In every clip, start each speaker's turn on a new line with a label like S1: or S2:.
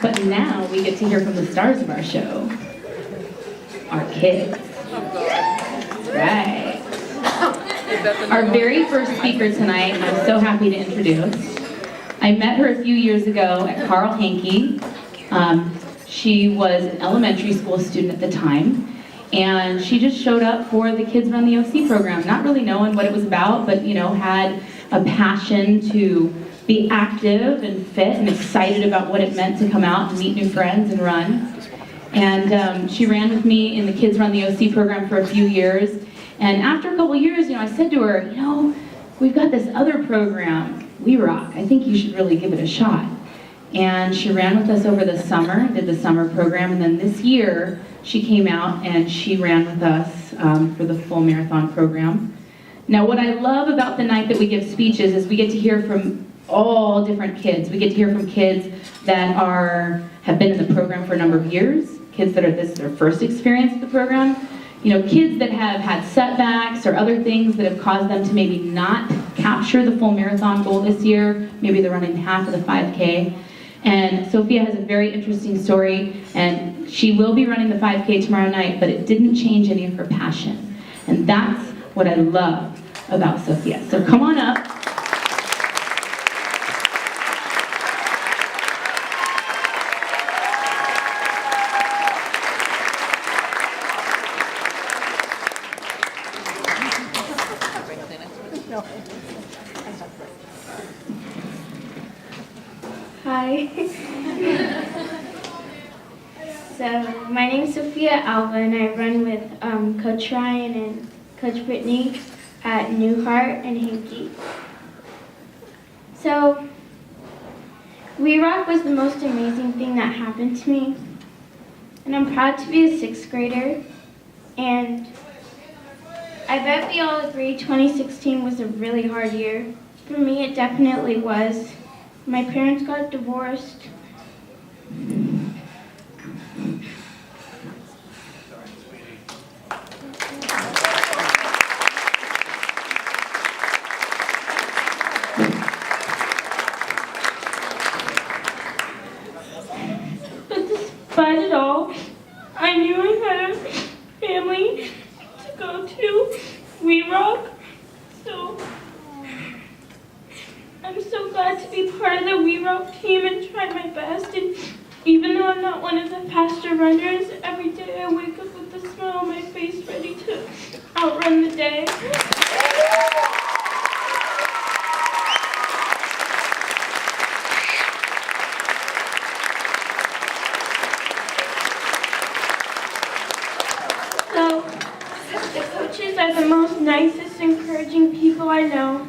S1: But now we get to hear from the stars of our show, our kids. Right. Our very first speaker tonight, I'm so happy to introduce. I met her a few years ago at Carl Hankey. She was an elementary school student at the time, and she just showed up for the Kids Run the OC program, not really knowing what it was about, but had a passion to be active and fit and excited about what it meant to come out and meet new friends and run. And she ran with me in the Kids Run the OC program for a few years. And after a couple years, I said to her, we've got this other program, WeROCK. I think you should really give it a shot. And she ran with us over the summer, did the summer program, and then this year she came out and she ran with us for the full marathon program. Now what I love about the night that we give speeches is we get to hear from all different kids. We get to hear from kids that have been in the program for a number of years, kids that this is their first experience with the program, kids that have had setbacks or other things that have caused them to maybe not capture the full marathon goal this year. Maybe they're running half of the 5K. And Sophia has a very interesting story, and she will be running the 5K tomorrow night, but it didn't change any of her passion. And that's what I love about Sophia. So come on up.
S2: Hi. So, my name's Sophia Alva, and I run with Coach Ryan and Coach Brittany at Newhart and Hankey. So, WeROCK was the most amazing thing that happened to me, and I'm proud to be a 6th grader, and I bet we all agree 2016 was a really hard year. For me, it definitely was. My parents got divorced. But despite it all, I knew I had a family to go to, WeROCK. So I'm so glad to be part of the WeROCK team and try my best. And even though I'm not one of the faster runners, every day I wake up with a smile on my face, ready to outrun the day. So, the coaches are the most nicest, encouraging people I know.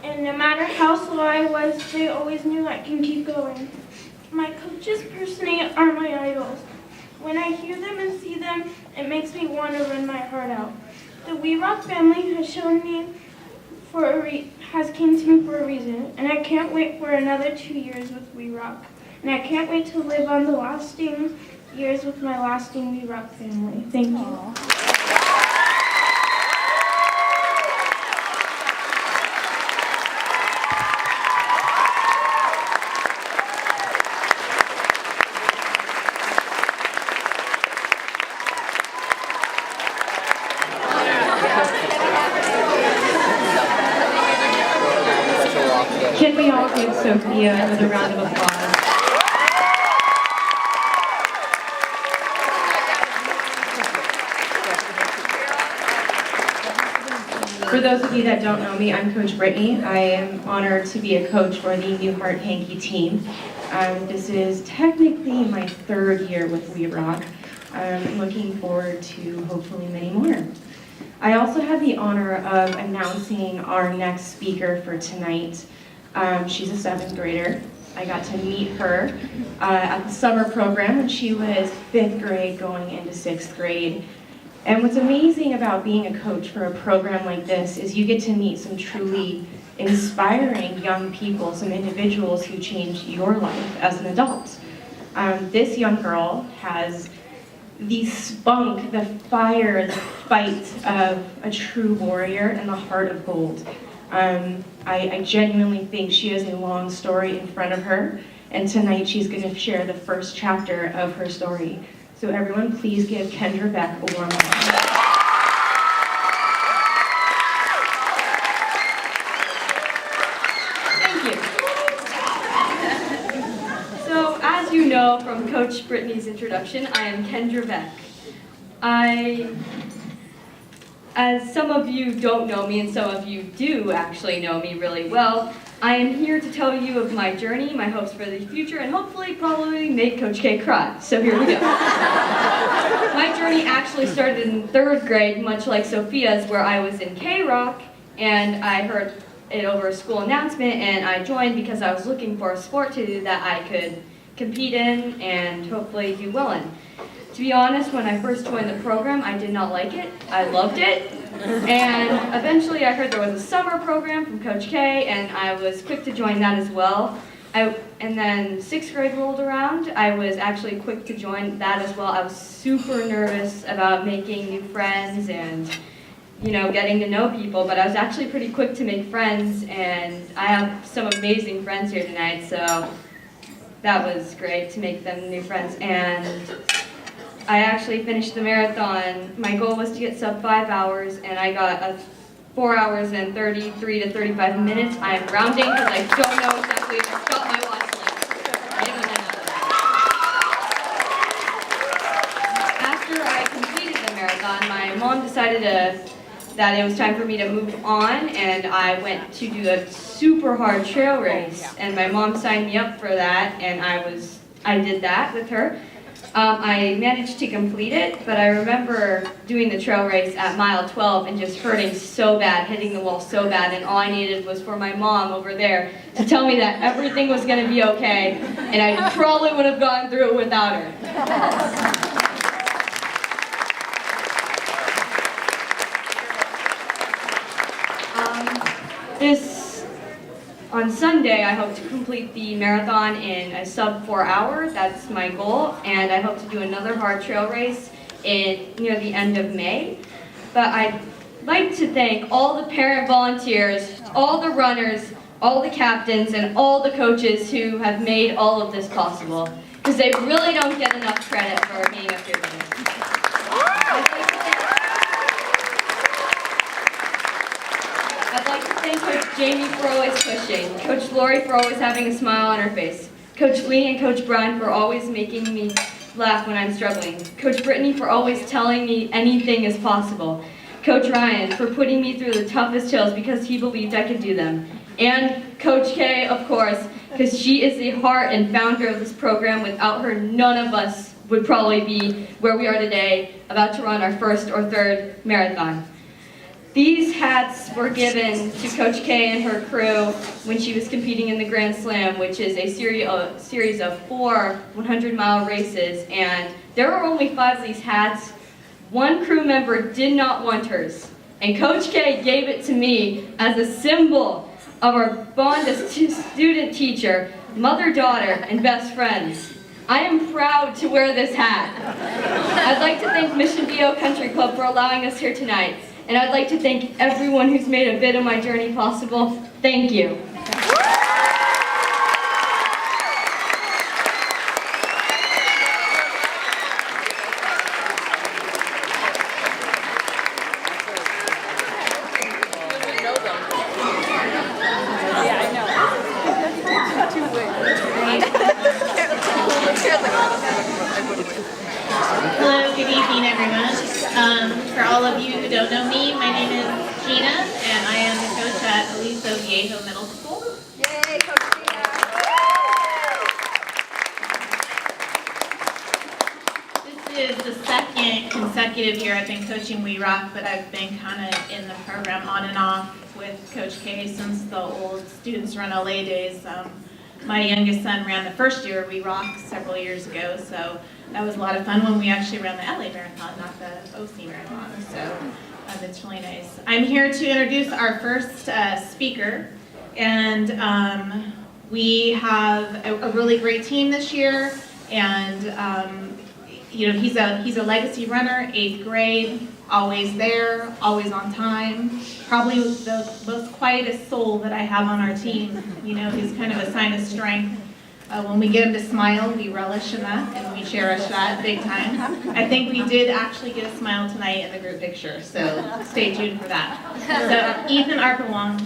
S2: And no matter how slow I was, they always knew I can keep going. My coaches personally are my idols. When I hear them and see them, it makes me want to run my heart out. The WeROCK family has shown me has came to me for a reason, and I can't wait for another 2 years with WeROCK. And I can't wait to live on the lasting years with my lasting WeROCK family. Thank you. Aww.
S1: Can we all give Sophia another round of applause? For those of you that don't know me, I'm Coach Brittany. I am honored to be a coach for the Newhart Hankey team. This is technically my 3rd year with WeROCK. I'm looking forward to hopefully many more. I also have the honor of announcing our next speaker for tonight. She's a 7th grader. I got to meet her at the summer program when she was 5th grade going into 6th grade. And what's amazing about being a coach for a program like this is you get to meet some truly inspiring young people, some individuals who changed your life as an adult. This young girl has the spunk, the fire, the fight of a true warrior and the heart of gold. I genuinely think she has a long story in front of her,
S2: and tonight she's going to share the first chapter of her story. So everyone, please give Kendra Beck a warm welcome. As you know from Coach Brittany's introduction, I am Kendra Beck. As some of you don't know me and some of you do actually know me really well, I am here to tell you of my journey, my hopes for the future, and hopefully probably make Coach K cry. So here we go. My journey actually started in 3rd grade, much like Sophia's, where I was in WeROCK, and I heard it over a school announcement, and I joined because I was looking for a sport to do that I could compete in and hopefully do well in. To be honest, when I first joined the program, I did not like it. I loved it. And eventually I heard there was a summer program from Coach K, and I was quick to join that as well. And then 6th grade rolled around. I was actually quick to join that as well. I was super nervous about making new friends and getting to know people, but I was actually pretty quick to make friends, and I have some amazing friends here tonight, so that was great to make them new friends. And I actually finished the marathon. My goal was to get sub 5 hours, and I got a 4 hours and 33 to 35 minutes. I am rounding because I don't know exactly if I got my watch left. After I completed the marathon, my mom decided that it was time for me to move on, and I went to do a super hard trail race, and my mom signed me up for that, and I did that with her. I managed to complete it, but I remember doing the trail race at mile 12 and just hurting so bad, hitting the wall so bad, and all I needed was for my mom over there to tell me that everything was going to be okay, and I probably would have gone through it without her. On Sunday, I hope to complete the marathon in a sub 4 hour. That's my goal, and I hope to do another hard trail race near the end of May. But I'd like to thank all the parent volunteers, all the runners, all the captains, and all the coaches who have made all of this possible, because they really don't get enough credit for being up here today. I'd like to thank Coach Jamie for always pushing, Coach Lori for always having a smile on her face, Coach Lee and Coach Brian for always making me laugh when I'm struggling, Coach Brittany for always telling me anything is possible, Coach Ryan for putting me through the toughest hills because he believed I could do them, and Coach K, of course, because she is the heart and founder of this program. Without her, none of us would probably be where we are today, about to run our 1st or 3rd marathon. These hats were given to Coach K and her crew when she was competing in the Grand Slam, which is a series of 4 100-mile races, and there were only 5 of these hats. One crew member did not want hers, and Coach K gave it to me as a symbol of our bond as student-teacher, mother-daughter, and best friends. I am proud to wear this hat. I'd like to thank Mission Viejo Country Club for allowing us here tonight. And I'd like to thank everyone who's made a bit of my journey possible. Thank you.
S3: Hello, good evening, everyone. For all of you who don't know me, my name is Gina, and I am the coach at Aliso Viejo Middle School.
S4: Yay, Coach Gina!
S3: This is the 2nd consecutive year I've been coaching WeROCK, but I've been kind of in the program on and off with Coach K since the old Students Run LA days. My youngest son ran the first year of WeROCK several years ago, so that was a lot of fun when we actually ran the LA Marathon, not the OC Marathon, so it's really nice. I'm here to introduce our first speaker, and we have a really great team this year, and he's a legacy runner, 8th grade, always there, always on time, probably the most quietest soul that I have on our team. He's kind of a sign of strength. When we get him to smile, we relish in that and we cherish that big time. I think we did actually get a smile tonight in the group picture, so stay tuned for that. So Ethan Arpawong.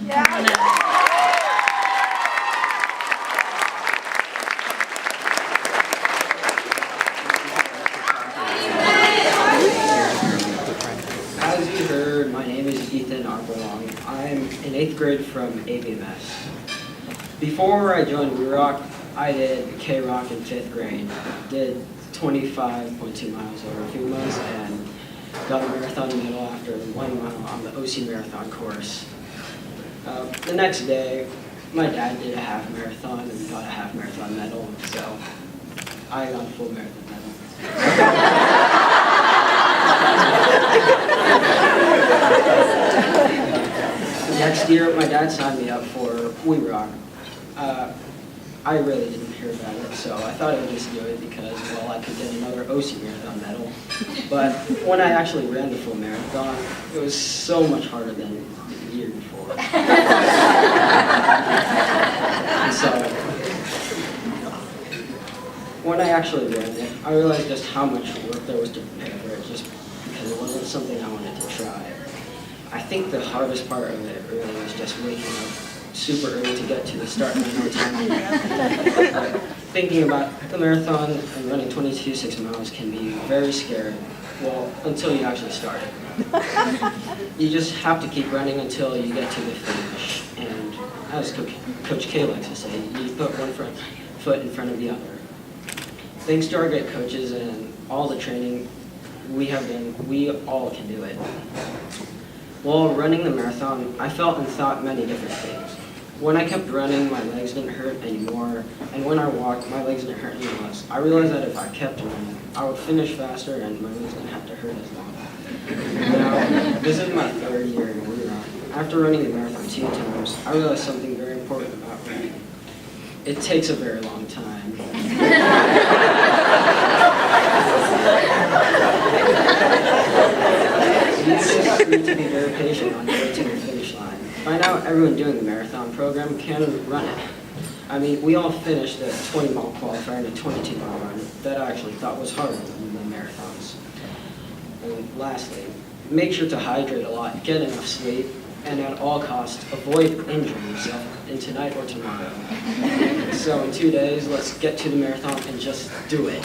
S4: As you heard, my name is Ethan Arpawong. I'm in 8th grade from ABMS. Before I joined WeROCK, I did K-Rock in 5th grade. Did 25.2 miles over a few months and got a marathon medal after 1 mile on the OC marathon course. The next day, my dad did a half marathon and got a half marathon medal, so I got a full marathon medal. Next year, my dad signed me up for WeROCK. I really didn't hear about it, so I thought I would just do it because, well, I could get another OC marathon medal. But when I actually ran the full marathon, it was so much harder than the year before. And so, when I actually ran it, I realized just how much work there was to prepare for it, just because it wasn't something I wanted to try. I think the hardest part of it really was just waking up super early to get to the start line on time. Thinking about the marathon and running 22.6 miles can be very scary, well, until you actually start it. You just have to keep running until you get to the finish, and as Coach K likes to say, you put one foot in front of the other. Thanks to our great coaches and all the training we have done, we all can do it. While running the marathon, I felt and thought many different things. When I kept running, my legs didn't hurt anymore, and when I walked, my legs didn't hurt any less. I realized that if I kept running, I would finish faster and my legs didn't have to hurt as long. Now, this is my 3rd year in WeROCK. After running the marathon 2 times, I realized something very important about running. It takes a very long time. You just need to be very patient on the way to the finish line. By now, everyone doing the marathon program can run it. I mean, we all finished the 20-mile qualifier and a 22-mile run that I actually thought was harder than the marathons. And lastly, make sure to hydrate a lot, get enough sleep, and at all costs, avoid injuring yourself in tonight or tomorrow. So in 2 days, let's get to the marathon and just do it.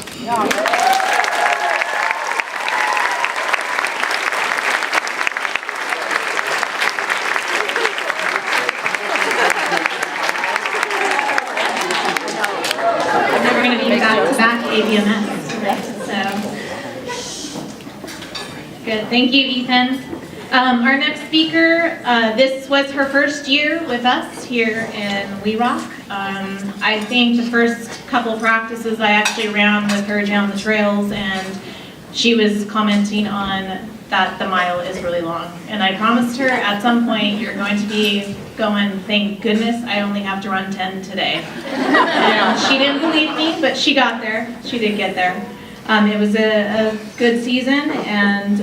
S3: Back ABMS. So good. Thank you, Ethan. Our next speaker, this was her first year with us here in WeROCK. I think the first couple practices I actually ran with her down the trails, and she was commenting on that the mile is really long. And I promised her at some point you're going to be going, thank goodness I only have to run 10 today. And she didn't believe me, but she got there. She did get there. It was a good season, and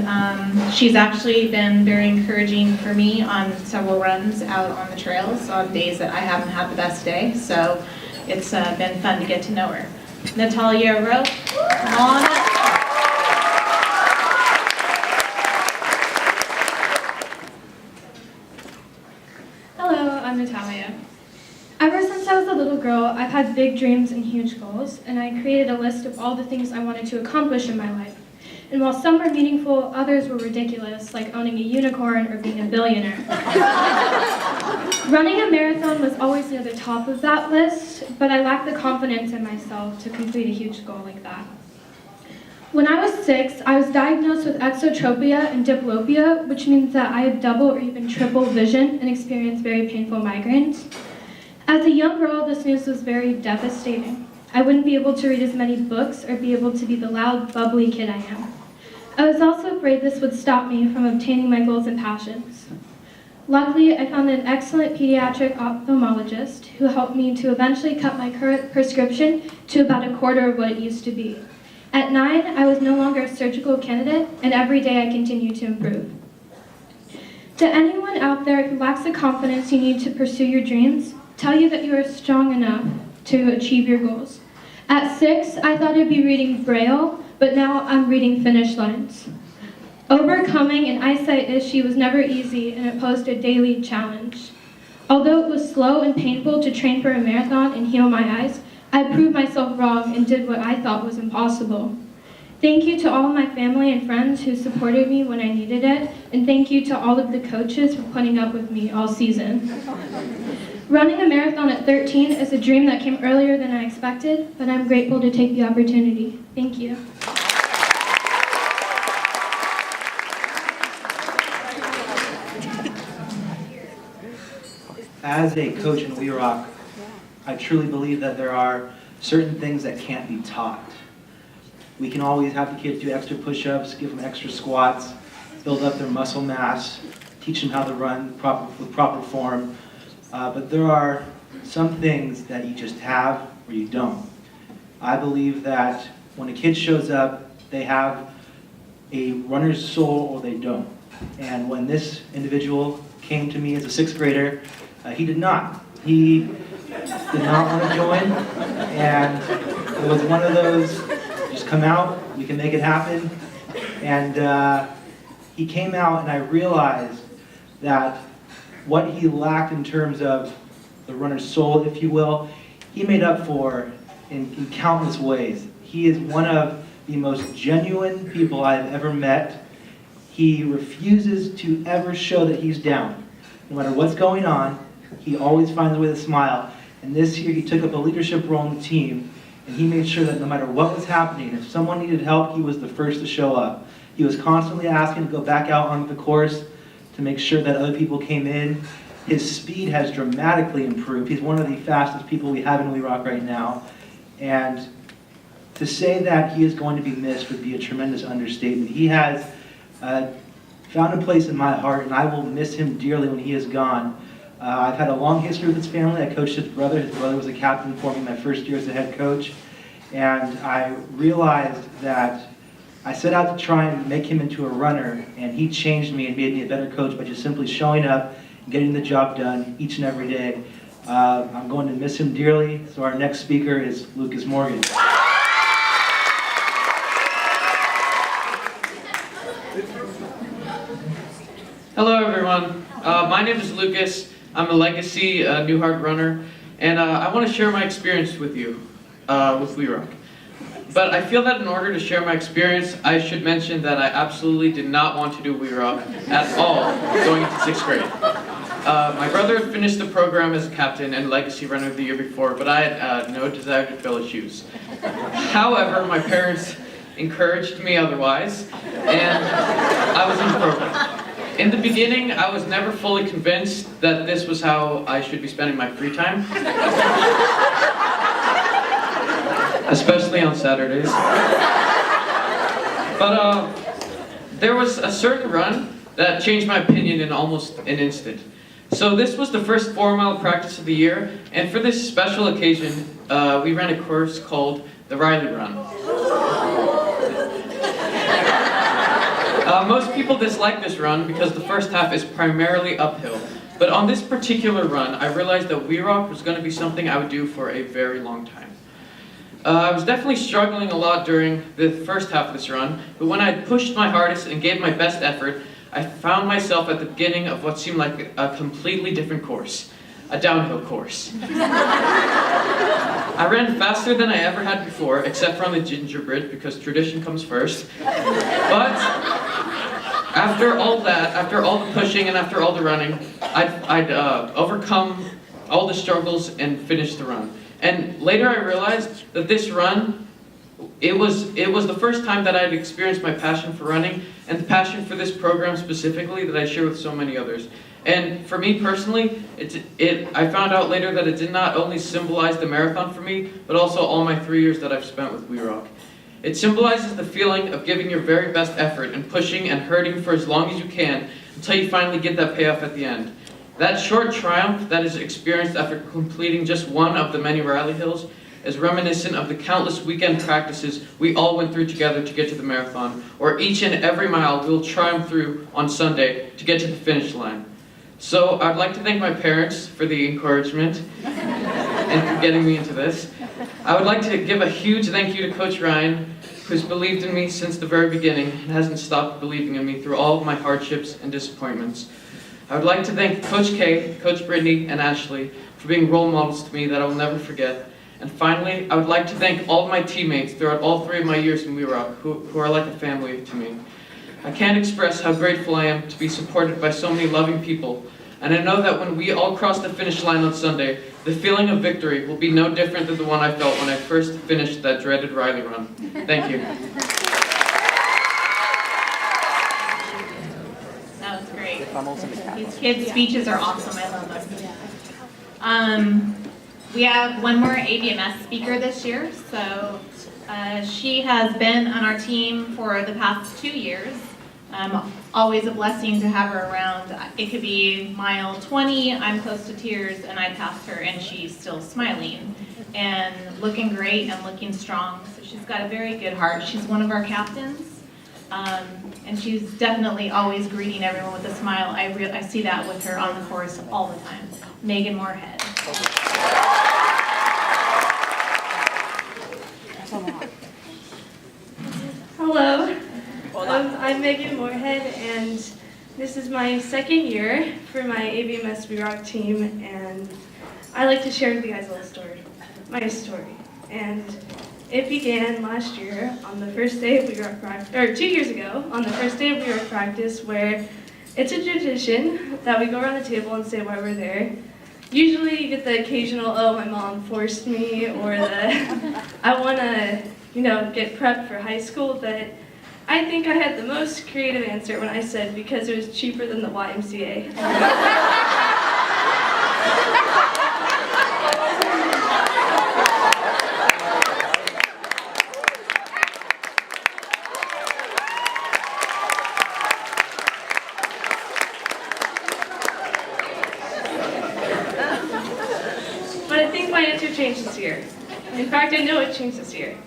S3: she's actually been very encouraging for me on several runs out on the trails on days that I haven't had the best day. So it's been fun to get to know her. Natalia Rowe, come on up.
S5: I'm Natalia. Ever since I was a little girl, I've had big dreams and huge goals, and I created a list of all the things I wanted to accomplish in my life. And while some were meaningful, others were ridiculous, like owning a unicorn or being a billionaire. Running a marathon was always near the top of that list, but I lacked the confidence in myself to complete a huge goal like that. When I was 6, I was diagnosed with exotropia and diplopia, which means that I have double or even triple vision and experience very painful migraines. As a young girl, this news was very devastating. I wouldn't be able to read as many books or be able to be the loud, bubbly kid I am. I was also afraid this would stop me from obtaining my goals and passions. Luckily, I found an excellent pediatric ophthalmologist who helped me to eventually cut my current prescription to about a quarter of what it used to be. At 9, I was no longer a surgical candidate, and every day I continued to improve. To anyone out there who lacks the confidence you need to pursue your dreams, tell you that you are strong enough to achieve your goals. At 6, I thought I'd be reading Braille, but now I'm reading finish lines. Overcoming an eyesight issue was never easy, and it posed a daily challenge. Although it was slow and painful to train for a marathon and heal my eyes, I proved myself wrong and did what I thought was impossible. Thank you to all of my family and friends who supported me when I needed it, and thank you to all of the coaches for putting up with me all season. Running a marathon at 13 is a dream that came earlier than I expected, but I'm grateful to take the opportunity. Thank you.
S6: As a coach in WeROCK, I truly believe that there are certain things that can't be taught. We can always have the kids do extra push-ups, give them extra squats, build up their muscle mass, teach them how to run with proper form. But there are some things that you just have or you don't. I believe that when a kid shows up, they have a runner's soul or they don't. And when this individual came to me as a 6th grader, he did not. He did not want to join, and it was one of those, just come out, we can make it happen. And he came out, and I realized that what he lacked in terms of the runner's soul, if you will, he made up for in countless ways. He is one of the most genuine people I have ever met. He refuses to ever show that he's down. No matter what's going on, he always finds a way to smile. And this year he took up a leadership role in the team, and he made sure that no matter what was happening, if someone needed help, he was the first to show up. He was constantly asking to go back out on the course to make sure that other people came in. His speed has dramatically improved. He's one of the fastest people we have in WeROCK right now. And to say that he is going to be missed would be a tremendous understatement. He has found a place in my heart, and I will miss him dearly when he is gone. I've had a long history with his family. I coached his brother. His brother was a captain for me my first year as a head coach. And I realized that I set out to try and make him into a runner, and he changed me and made me a better coach by just simply showing up and getting the job done each and every day. I'm going to miss him dearly, so our next speaker is Lucas Morgan.
S7: Hello everyone, my name is Lucas. I'm a legacy Newhart runner, and I want to share my experience with you, with WeROCK. But I feel that in order to share my experience, I should mention that I absolutely did not want to do WeROCK at all going into 6th grade. My brother had finished the program as captain and legacy runner the year before, but I had no desire to fill his shoes. However, my parents encouraged me otherwise, and I was in the program. In the beginning, I was never fully convinced that this was how I should be spending my free time. Especially on Saturdays. But there was a certain run that changed my opinion in almost an instant. So this was the first 4-mile practice of the year, and for this special occasion, we ran a course called the Riley Run. Most people dislike this run because the first half is primarily uphill. But on this particular run, I realized that WeROCK was going to be something I would do for a very long time. I was definitely struggling a lot during the first half of this run, but when I pushed my hardest and gave my best effort, I found myself at the beginning of what seemed like a completely different course, a downhill course. I ran faster than I ever had before, except for on the gingerbread, because tradition comes first. But after all that, after all the pushing and after all the running, I'd overcome all the struggles and finish the run. And later I realized that this run, it was the first time that I'd experienced my passion for running and the passion for this program specifically that I share with so many others. And for me personally, I found out later that it did not only symbolize the marathon for me, but also all my 3 years that I've spent with WeROCK. It symbolizes the feeling of giving your very best effort and pushing and hurting for as long as you can until you finally get that payoff at the end. That short triumph that is experienced after completing just one of the many rally hills is reminiscent of the countless weekend practices we all went through together to get to the marathon, or each and every mile we'll triumph through on Sunday to get to the finish line. So I'd like to thank my parents for the encouragement. and for getting me into this. I would like to give a huge thank you to Coach Ryan, who's believed in me since the very beginning and hasn't stopped believing in me through all of my hardships and disappointments. I would like to thank Coach K, Coach Brittany, and Ashley for being role models to me that I will never forget. And finally, I would like to thank all of my teammates throughout all 3 of my years in WeROCK, who are like a family to me. I can't express how grateful I am to be supported by so many loving people, and I know that when we all cross the finish line on Sunday, the feeling of victory will be no different than the one I felt when I first finished that dreaded Riley run. Thank you.
S3: That was great. These kids' speeches are awesome. I love them. We have one more ABMS speaker this year. So she has been on our team for the past 2 years. Always a blessing to have her around. It could be mile 20, I'm close to tears, and I pass her and she's still smiling and looking great and looking strong. So she's got a very good heart. She's one of our captains. And she's definitely always greeting everyone with a smile. I see that with her on the course all the time. Megan Moorhead.
S2: Hello, I'm Megan Moorhead, and this is my 2nd year for my ABMS WeROCK team, and I like to share with you guys a little story, my story. And it began last year on the first day of WeROCK practice, or 2 years ago, on the first day of WeROCK practice, where it's a tradition that we go around the table and say why we're there. Usually you get the occasional, oh, my mom forced me, or the, I want to, get prepped for high school, but I think I had the most creative answer when I said because it was cheaper than the YMCA. But I think my answer changed this year. In fact, I know it changed this year.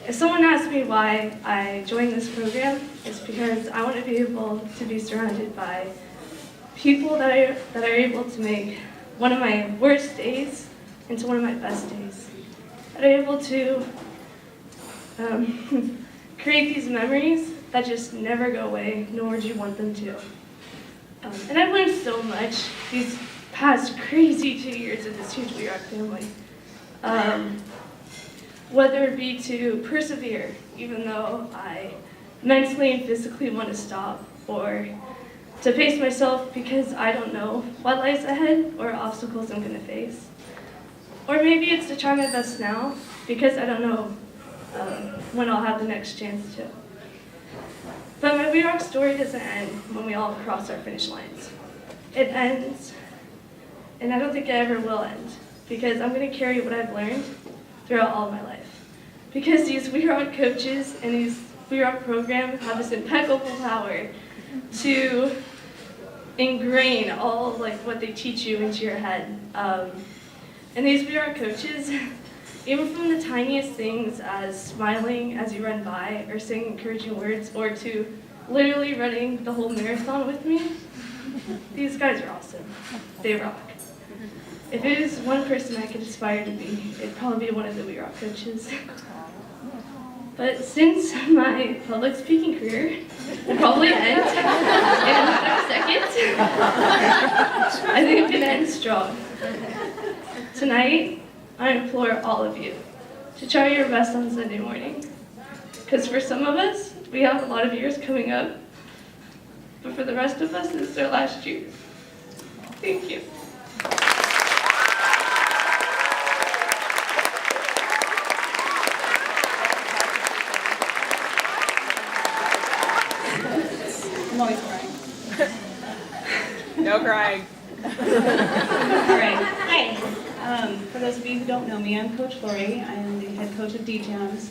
S2: If someone asks me why I joined this program, it's because I want to be able to be surrounded by people that are able to make one of my worst days into one of my best days. That are able to create these memories that just never go away, nor do you want them to. And I've learned so much these past crazy 2 years of this huge WeROCK family. Whether it be to persevere, even though I mentally and physically want to stop, or to pace myself because I don't know what lies ahead or obstacles I'm going to face. Or maybe it's to try my best now because I don't know when I'll have the next chance to. But my WeROCK story doesn't end when we all cross our finish lines. It ends, and I don't think it ever will end, because I'm going to carry what I've learned throughout all my life. Because these WeROCK coaches and these WeROCK program have this impeccable power to ingrain all what they teach you into your head. And these WeROCK coaches, even from the tiniest things as smiling as you run by or saying encouraging words, or to literally running the whole marathon with me, these guys are awesome. They rock. If it is one person I could aspire to be, it'd probably be one of the WeROCK coaches. But since my public speaking career will probably end in another second, I think I'm going to end strong. Tonight, I implore all of you to try your best on Sunday morning. Because for some of us, we have a lot of years coming up. But for the rest of us, this is our last year. Thank you.
S8: I'm always crying. No crying.
S9: All right. Hi. For those of you who don't know me, I'm Coach Lori. I am the head coach of D-Jams.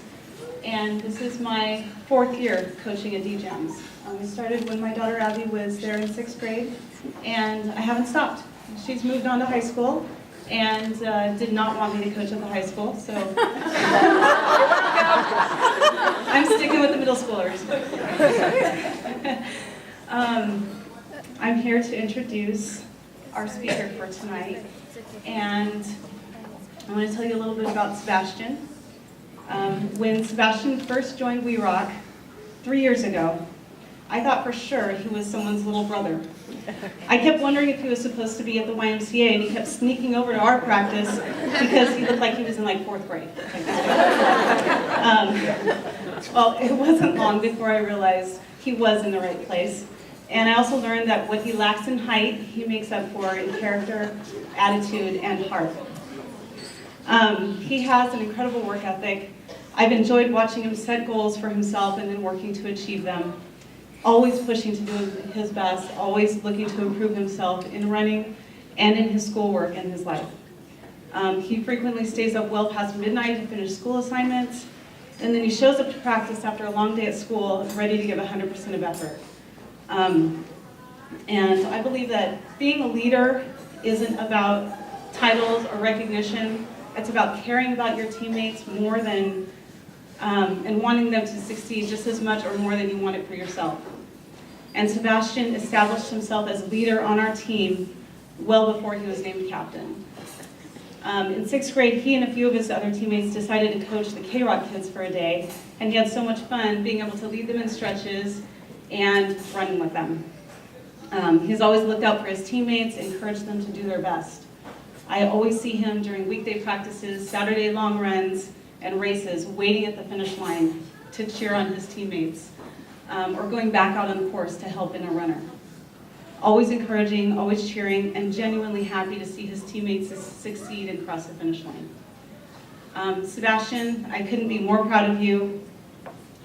S9: And this is my 4th year coaching at D-Jams. I started when my daughter Abby was there in 6th grade, and I haven't stopped. She's moved on to high school and did not want me to coach at the high school, so I'm sticking with the middle schoolers. I'm here to introduce our speaker for tonight, and I want to tell you a little bit about Sebastian. When Sebastian first joined WeROCK 3 years ago, I thought for sure he was someone's little brother. I kept wondering if he was supposed to be at the YMCA, and he kept sneaking over to our practice because he looked like he was in like 4th grade. Well, it wasn't long before I realized he was in the right place. And I also learned that what he lacks in height, he makes up for in character, attitude, and heart. He has an incredible work ethic. I've enjoyed watching him set goals for himself and then working to achieve them. Always pushing to do his best, always looking to improve himself in running and in his schoolwork and his life. He frequently stays up well past midnight to finish school assignments, and then he shows up to practice after a long day at school, ready to give 100% of effort. And I believe that being a leader isn't about titles or recognition. It's about caring about your teammates more than, and wanting them to succeed just as much or more than you want it for yourself. And Sebastian established himself as leader on our team well before he was named captain. In 6th grade, he and a few of his other teammates decided to coach the WeROCK kids for a day, and he had so much fun being able to lead them in stretches and running with them. He's always looked out for his teammates, encouraged them to do their best. I always see him during weekday practices, Saturday long runs, and races, waiting at the finish line to cheer on his teammates, or going back out on the course to help in a runner. Always encouraging, always cheering, and genuinely happy to see his teammates succeed and cross the finish line. Sebastian, I couldn't be more proud of you.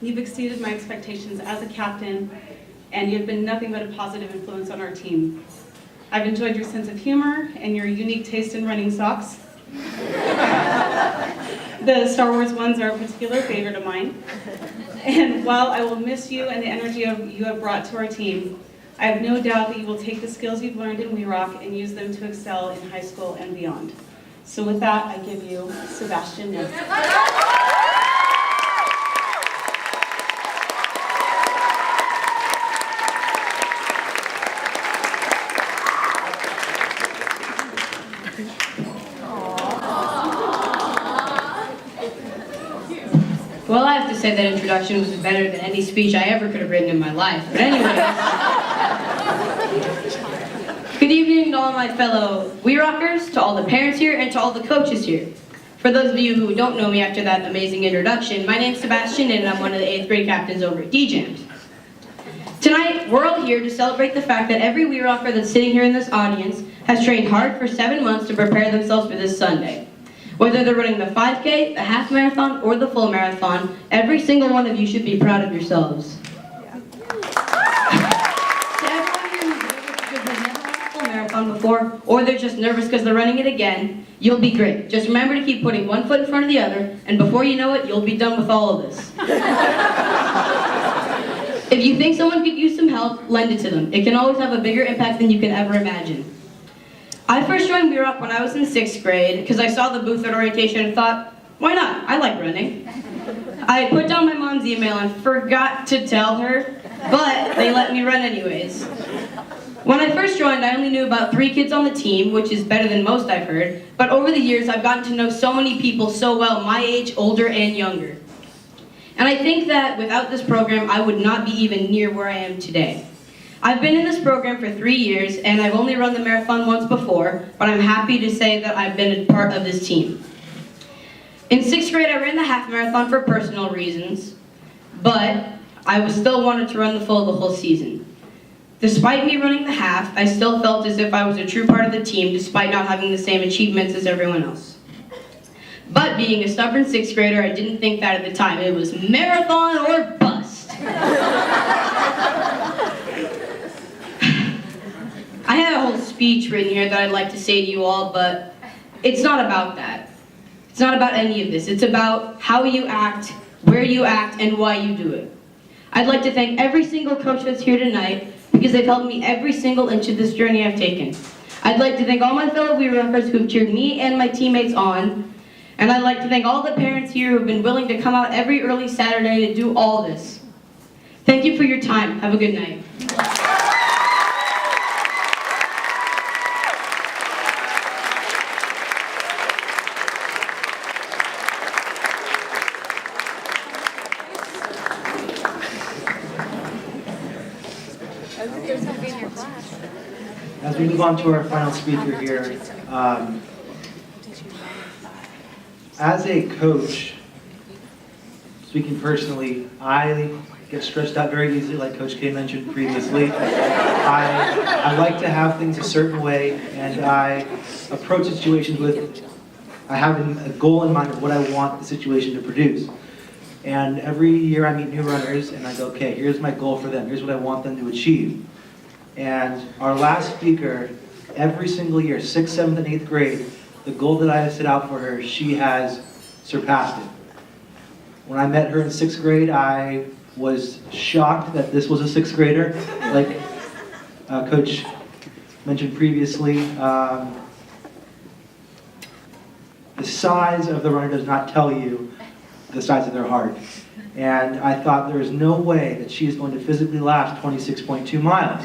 S9: You've exceeded my expectations as a captain, and you've been nothing but a positive influence on our team. I've enjoyed your sense of humor and your unique taste in running socks. The Star Wars ones are a particular favorite of mine. And while I will miss you and the energy you have brought to our team, I have no doubt that you will take the skills you've learned in WeROCK and use them to excel in high school and beyond. So with that, I give you Sebastian Nick.
S10: Well, I have to say that introduction was better than any speech I ever could have written in my life. But anyways, good evening to all my fellow WeRockers, to all the parents here, and to all the coaches here. For those of you who don't know me after that amazing introduction, my name's Sebastian, and I'm one of the 8th grade captains over at DJAMS. Tonight, we're all here to celebrate the fact that every WeRocker that's sitting here in this audience has trained hard for 7 months to prepare themselves for this Sunday. Whether they're running the 5K, the half marathon, or the full marathon, every single one of you should be proud of yourselves. To everyone here who's nervous because they've never run a full marathon before, or they're just nervous because they're running it again, you'll be great. Just remember to keep putting one foot in front of the other, and before you know it, you'll be done with all of this. If you think someone could use some help, lend it to them. It can always have a bigger impact than you can ever imagine. I first joined WeROCK when I was in 6th grade because I saw the booth at orientation and thought, why not? I like running. I put down my mom's email and forgot to tell her, but they let me run anyways. When I first joined, I only knew about 3 kids on the team, which is better than most I've heard, but over the years I've gotten to know so many people so well, my age, older, and younger. And I think that without this program, I would not be even near where I am today. I've been in this program for 3 years, and I've only run the marathon once before, but I'm happy to say that I've been a part of this team. In 6th grade, I ran the half marathon for personal reasons, but I still wanted to run the full the whole season. Despite me running the half, I still felt as if I was a true part of the team, despite not having the same achievements as everyone else. But being a stubborn 6th grader, I didn't think that at the time. It was marathon or bust. I had a whole speech written here that I'd like to say to you all, but it's not about that. It's not about any of this. It's about how you act, where you act, and why you do it. I'd like to thank every single coach that's here tonight because they've helped me every single inch of this journey I've taken. I'd like to thank all my fellow WeRockers who've cheered me and my teammates on, and I'd like to thank all the parents here who've been willing to come out every early Saturday to do all this. Thank you for your time. Have a good night.
S6: As we move on to our final speaker here, as a coach, speaking personally, I get stressed out very easily, like Coach K mentioned previously. I like to have things a certain way, and I approach situations with having a goal in mind of what I want the situation to produce. And every year I meet new runners, and I go, okay, here's my goal for them. Here's what I want them to achieve. And our last speaker, every single year, 6th, 7th, and 8th grade, the goal that I have set out for her, she has surpassed it. When I met her in 6th grade, I was shocked that this was a 6th grader. Like Coach mentioned previously, the size of the runner does not tell you the size of their heart. And I thought there is no way that she is going to physically last 26.2 miles.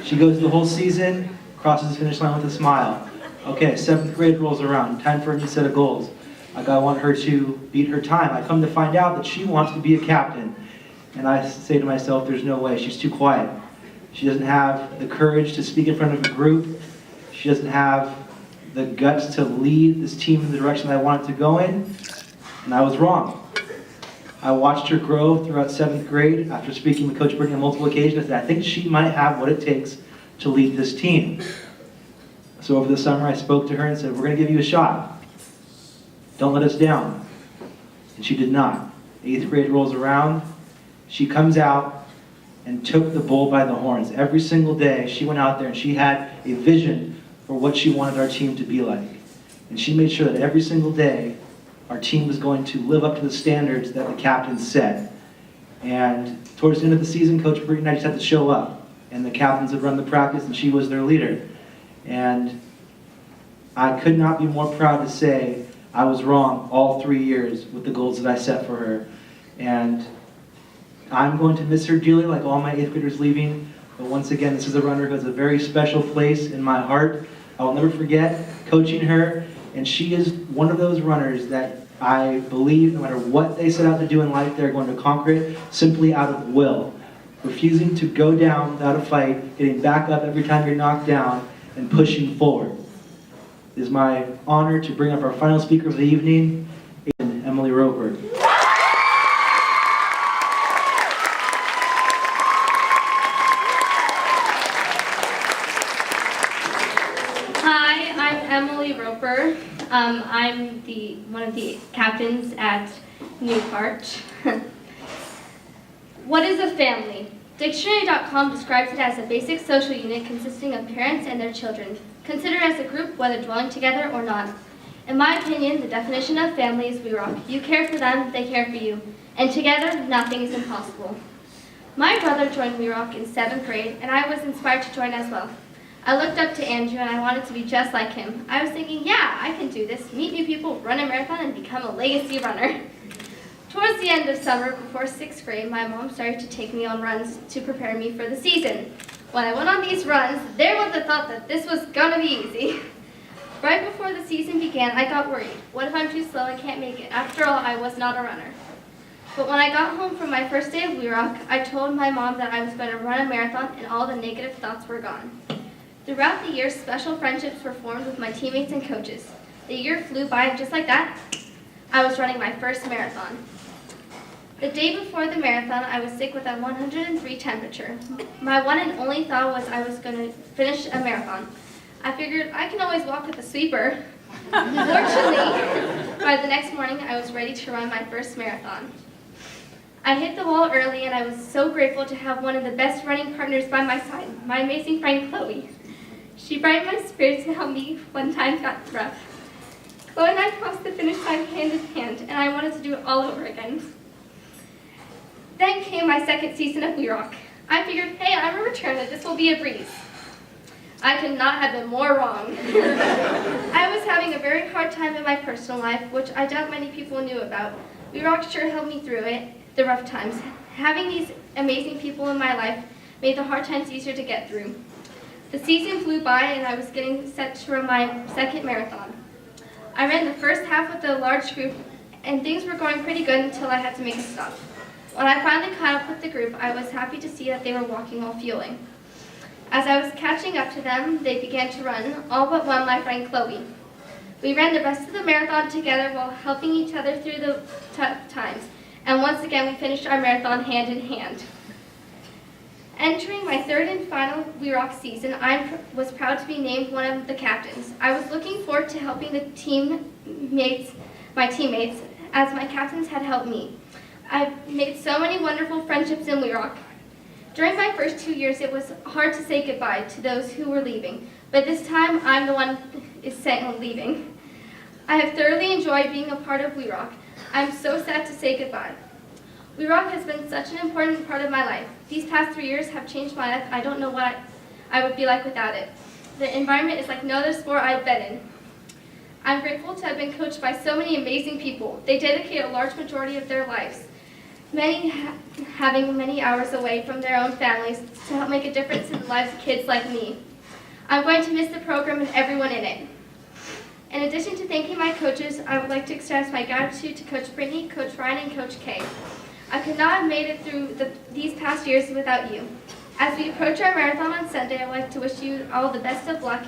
S6: She goes the whole season, crosses the finish line with a smile. Okay, 7th grade rolls around, time for a new set of goals. I want her to beat her time. I come to find out that she wants to be a captain. And I say to myself, there's no way, she's too quiet. She doesn't have the courage to speak in front of a group. She doesn't have the guts to lead this team in the direction that I want it to go in. And I was wrong. I watched her grow throughout 7th grade. After speaking with Coach Brittany on multiple occasions, I said, I think she might have what it takes to lead this team. So over the summer, I spoke to her and said, we're going to give you a shot. Don't let us down. And she did not. 8th grade rolls around. She comes out and took the bull by the horns. Every single day, she went out there and she had a vision for what she wanted our team to be like. And she made sure that every single day, our team was going to live up to the standards that the captain set. And towards the end of the season, Coach Brittany and I just had to show up. And the captains had run the practice and she was their leader. And I could not be more proud to say I was wrong all 3 years with the goals that I set for her. And I'm going to miss her dearly, like all my 8th graders leaving. But once again, this is a runner who has a very special place in my heart. I will never forget coaching her. And she is one of those runners that I believe no matter what they set out to do in life, they're going to conquer it simply out of will. Refusing to go down without a fight, getting back up every time you're knocked down, and pushing forward. It is my honor to bring up our final speaker of the evening, Emily Roper.
S11: Hi, I'm Emily Roper. I'm one of the captains at Newport. What is a family? Dictionary.com describes it as a basic social unit consisting of parents and their children, considered as a group whether dwelling together or not. In my opinion, the definition of family is WeROCK. You care for them, they care for you, and together, nothing is impossible. My brother joined WeROCK in 7th grade, and I was inspired to join as well. I looked up to Andrew, and I wanted to be just like him. I was thinking, yeah, I can do this, meet new people, run a marathon, and become a legacy runner. Towards the end of summer, before 6th grade, my mom started to take me on runs to prepare me for the season. When I went on these runs, there was the thought that this was gonna be easy. Right before the season began, I got worried. What if I'm too slow and can't make it? After all, I was not a runner. But when I got home from my first day of WeROCK, I told my mom that I was going to run a marathon and all the negative thoughts were gone. Throughout the year, special friendships were formed with my teammates and coaches. The year flew by, and just like that, I was running my first marathon. The day before the marathon, I was sick with a 103 temperature. My one and only thought was I was going to finish a marathon. I figured I can always walk with a sweeper. Fortunately, by the next morning, I was ready to run my first marathon. I hit the wall early, and I was so grateful to have one of the best running partners by my side, my amazing friend Chloe. She brightened my spirits and helped me when times got rough. Chloe and I crossed the finish line hand in hand, and I wanted to do it all over again. Then came my second season of WeROCK. I figured, hey, I'm a returner, this will be a breeze. I could not have been more wrong. I was having a very hard time in my personal life, which I doubt many people knew about. WeROCK sure helped me through it, the rough times. Having these amazing people in my life made the hard times easier to get through. The season flew by, and I was getting set to run my second marathon. I ran the first half with a large group, and things were going pretty good until I had to make a stop. When I finally caught up with the group, I was happy to see that they were walking while fueling. As I was catching up to them, they began to run, all but one, my friend Chloe. We ran the rest of the marathon together while helping each other through the tough times, and once again we finished our marathon hand in hand. Entering my third and final WeROCK season, I was proud to be named one of the captains. I was looking forward to helping my teammates, as my captains had helped me. I've made so many wonderful friendships in WeROCK. During my first 2 years, it was hard to say goodbye to those who were leaving, but this time I'm the one leaving. I have thoroughly enjoyed being a part of WeROCK. I'm so sad to say goodbye. WeROCK has been such an important part of my life. These past 3 years have changed my life. I don't know what I would be like without it. The environment is like no other sport I've been in. I'm grateful to have been coached by so many amazing people. They dedicate a large majority of their lives, many having many hours away from their own families, to help make a difference in the lives of kids like me. I'm going to miss the program and everyone in it. In addition to thanking my coaches, I would like to express my gratitude to Coach Brittany, Coach Ryan, and Coach Kay. I could not have made it through these past years without you. As we approach our marathon on Sunday, I'd like to wish you all the best of luck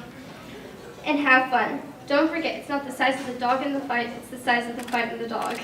S11: and have fun. Don't forget, it's not the size of the dog in the fight, it's the size of the fight in the dog.